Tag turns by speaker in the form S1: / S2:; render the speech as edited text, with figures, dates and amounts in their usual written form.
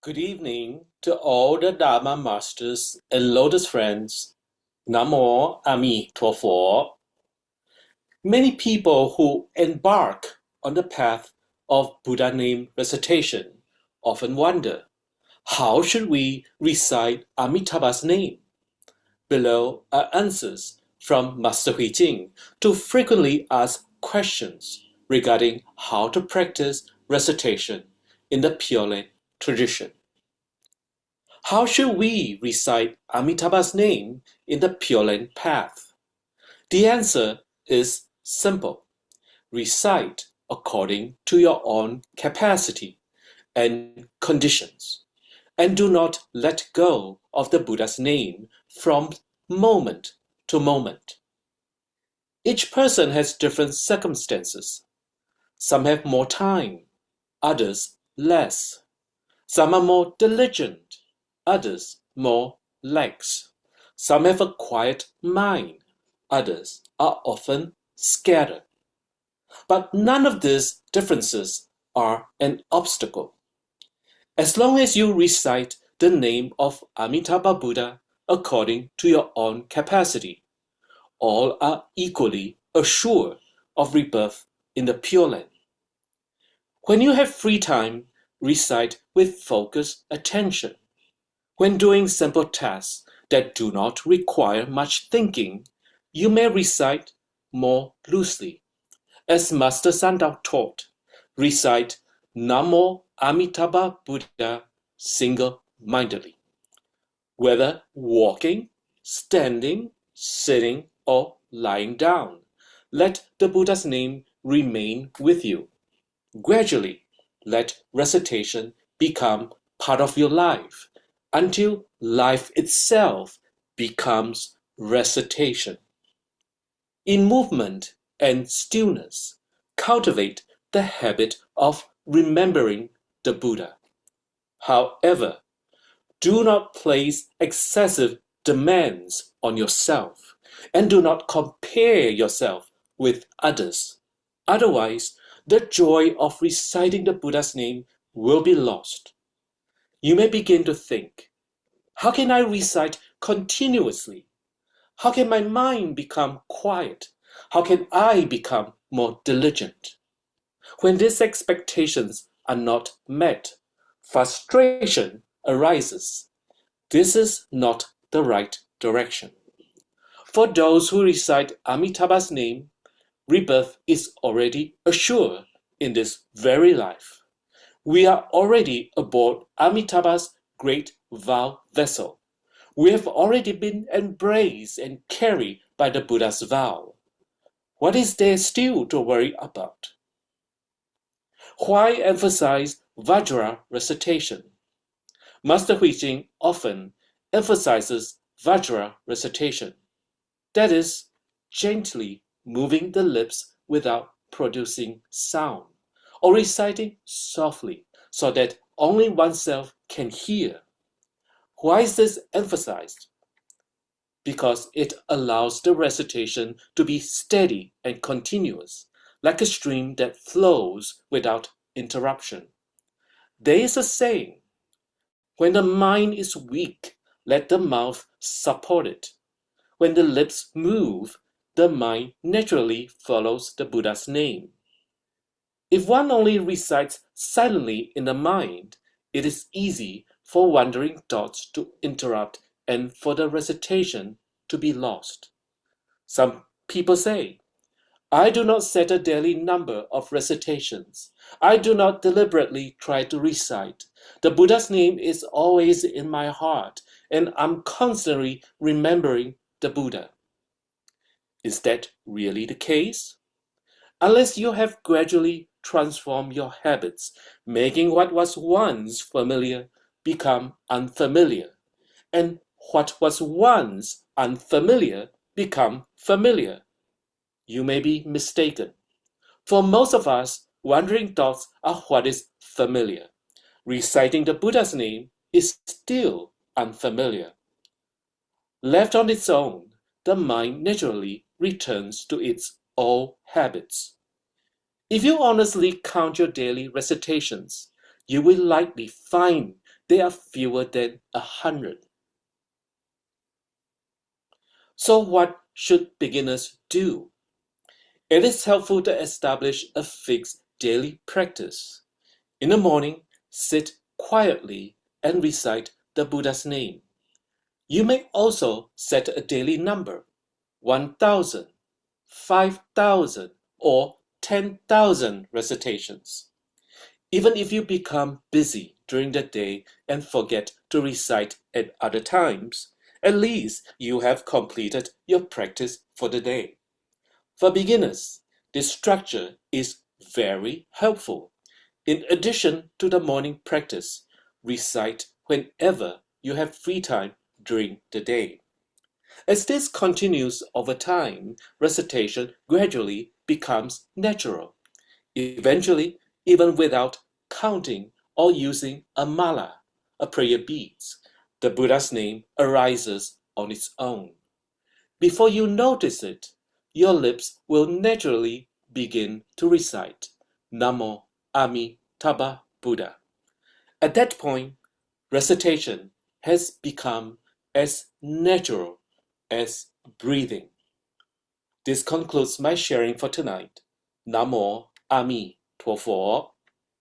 S1: Good evening to all the Dharma masters and lotus friends. Namo Amituofo. Many people who embark on the path of Buddha name recitation often wonder, how should we recite Amitabha's name? Below are answers from Master Huijing to frequently asked questions regarding how to practice recitation in the Pure Land tradition. How should we recite Amitabha's name in the Pure Land path? The answer is simple. Recite according to your own capacity and conditions, and do not let go of the Buddha's name from moment to moment. Each person has different circumstances. Some have more time, others less. Some are more diligent, others more lax. Some have a quiet mind, others are often scattered. But none of these differences are an obstacle. As long as you recite the name of Amitabha Buddha according to your own capacity, all are equally assured of rebirth in the Pure Land. When you have free time, recite with focused attention. When doing simple tasks that do not require much thinking, you may recite more loosely. As Master Sandao taught, recite Namo Amituofo Buddha single-mindedly. Whether walking, standing, sitting, or lying down, let the Buddha's name remain with you. Gradually, let recitation become part of your life until life itself becomes recitation. In movement and stillness, cultivate the habit of remembering the Buddha. However, do not place excessive demands on yourself, and do not compare yourself with others. Otherwise, the joy of reciting the Buddha's name will be lost. You may begin to think, how can I recite continuously? How can my mind become quiet? How can I become more diligent? When these expectations are not met, frustration arises. This is not the right direction. For those who recite Amitabha's name, rebirth is already assured in this very life. We are already aboard Amitabha's great vow vessel. We have already been embraced and carried by the Buddha's vow. What is there still to worry about? Why emphasize Vajra recitation? Master Huijing often emphasizes Vajra recitation. That is, gently moving the lips without producing sound, or reciting softly so that only oneself can hear. Why is this emphasized? Because it allows the recitation to be steady and continuous, like a stream that flows without interruption. There is a saying, when the mind is weak, let the mouth support it. When the lips move, the mind naturally follows the Buddha's name. If one only recites silently in the mind, it is easy for wandering thoughts to interrupt and for the recitation to be lost. Some people say, I do not set a daily number of recitations. I do not deliberately try to recite. The Buddha's name is always in my heart, and I'm constantly remembering the Buddha. Is that really the case? Unless you have gradually transformed your habits, making what was once familiar become unfamiliar, and what was once unfamiliar become familiar, you may be mistaken. For most of us, wandering thoughts are what is familiar. Reciting the Buddha's name is still unfamiliar. Left on its own, the mind naturally returns to its old habits. If you honestly count your daily recitations, you will likely find there are fewer than 100. So what should beginners do? It is helpful to establish a fixed daily practice. In the morning, sit quietly and recite the Buddha's name. You may also set a daily number, 1,000, 5,000, or 10,000 recitations. Even if you become busy during the day and forget to recite at other times, at least you have completed your practice for the day. For beginners, this structure is very helpful. In addition to the morning practice, recite whenever you have free time during the day. As this continues over time, recitation gradually becomes natural. Eventually, even without counting or using a mala, a prayer beads, the Buddha's name arises on its own. Before you notice it, your lips will naturally begin to recite Namo Amituofo Buddha. At that point, recitation has become as natural as breathing. This concludes my sharing for tonight. Namo Amituofo.